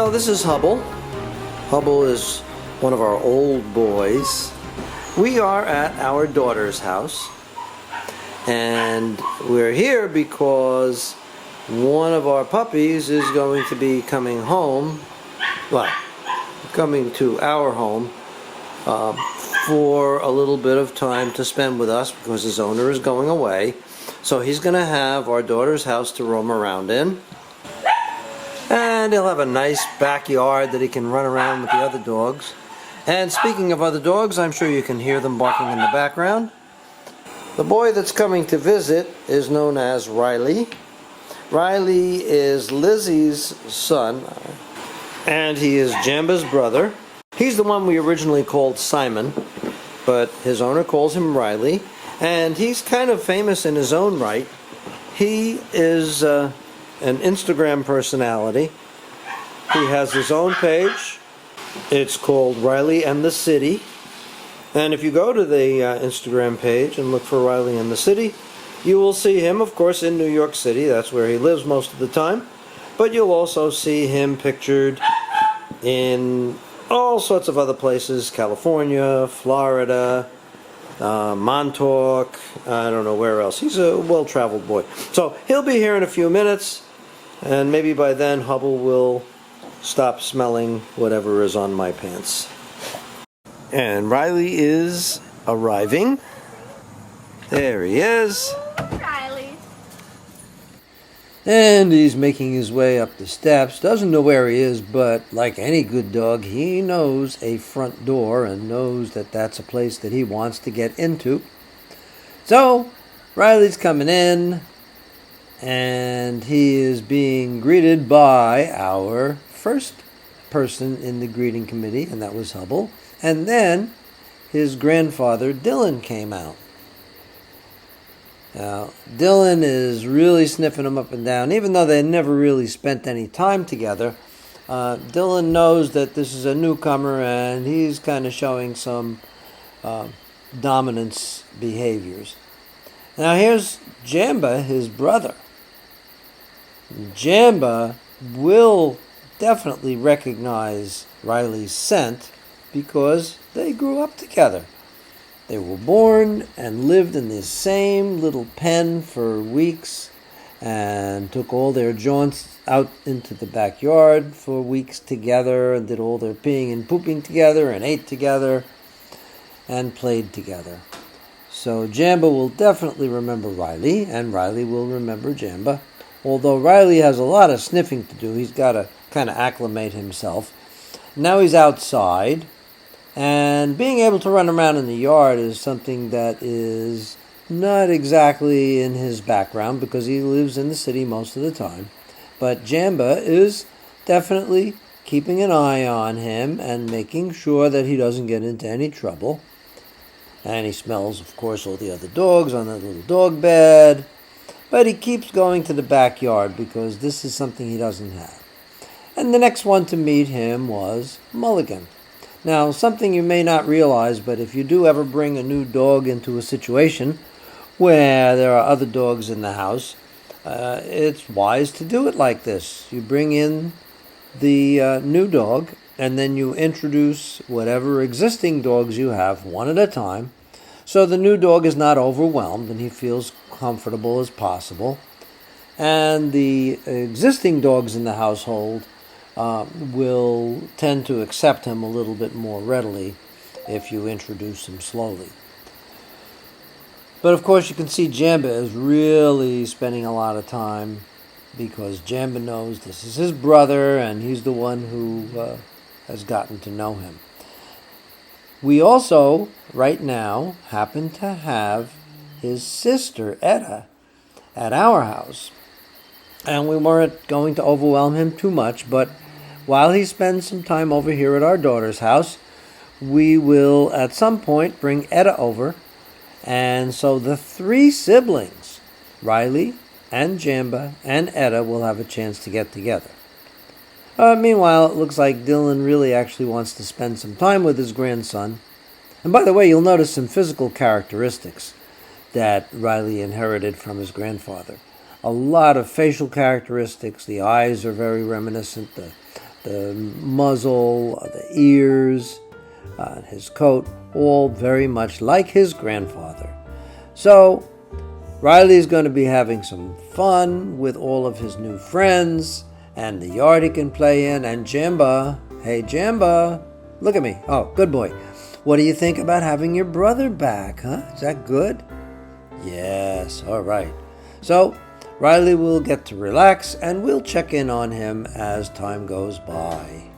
Well, this is Hubble. Hubble is one of our old boys. We are at our daughter's house, and we're here because one of our puppies is going to be coming home, well, coming to our home for a little bit of time to spend with us because his owner is going away. So he's going to have our daughter's house to roam around in. And he'll have a nice backyard that he can run around with the other dogs. And speaking of other dogs, I'm sure you can hear them barking in the background. The boy that's coming to visit is known as Riley. Riley is Lizzie's son, and he is Jamba's brother. He's the one we originally called Simon, but his owner calls him Riley, and he's kind of famous in his own right. He is an Instagram personality. He has his own page. It's called Riley and the City. And if you go to the Instagram page and look for Riley and the City, you will see him, of course, in New York City. That's where he lives most of the time. But you'll also see him pictured in all sorts of other places: California, Florida, Montauk, I don't know where else. He's a well-traveled boy. So he'll be here in a few minutes, and maybe by then Hubble will stop smelling whatever is on my pants. And Riley is arriving. There he is. Riley. And he's making his way up the steps. Doesn't know where he is, but like any good dog, he knows a front door and knows that that's a place that he wants to get into. So, Riley's coming in, and he is being greeted by our first person in the greeting committee, and that was Hubble. And then his grandfather, Dylan, came out. Now, Dylan is really sniffing him up and down. Even though they never really spent any time together, Dylan knows that this is a newcomer, and he's kind of showing some dominance behaviors. Now, here's Jamba, his brother. Jamba will definitely recognize Riley's scent because they grew up together. They were born and lived in the same little pen for weeks and took all their jaunts out into the backyard for weeks together and did all their peeing and pooping together and ate together and played together. So Jamba will definitely remember Riley, and Riley will remember Jamba. Although Riley has a lot of sniffing to do, he's got to kind of acclimate himself. Now he's outside. And being able to run around in the yard is something that is not exactly in his background because he lives in the city most of the time. But Jamba is definitely keeping an eye on him and making sure that he doesn't get into any trouble. And he smells, of course, all the other dogs on the little dog bed. But he keeps going to the backyard because this is something he doesn't have. And the next one to meet him was Mulligan. Now, something you may not realize, but if you do ever bring a new dog into a situation where there are other dogs in the house, it's wise to do it like this. You bring in the new dog, and then you introduce whatever existing dogs you have one at a time, so the new dog is not overwhelmed and he feels comfortable as possible. And the existing dogs in the household will tend to accept him a little bit more readily if you introduce him slowly. But of course you can see Jamba is really spending a lot of time because Jamba knows this is his brother and he's the one who has gotten to know him. We also, right now, happen to have his sister, Etta, at our house. And we weren't going to overwhelm him too much, but while he spends some time over here at our daughter's house, we will at some point bring Etta over. And so the three siblings, Riley and Jamba and Etta, will have a chance to get together. Meanwhile, it looks like Dylan really actually wants to spend some time with his grandson. And by the way, you'll notice some physical characteristics that Riley inherited from his grandfather. A lot of facial characteristics. The eyes are very reminiscent. The muzzle, the ears, his coat, all very much like his grandfather. So Riley's going to be having some fun with all of his new friends and the yard he can play in. And Jamba, hey Jamba, look at me. Oh, good boy. What do you think about having your brother back, huh? Is that good? Yes, all right. So Riley will get to relax and we'll check in on him as time goes by.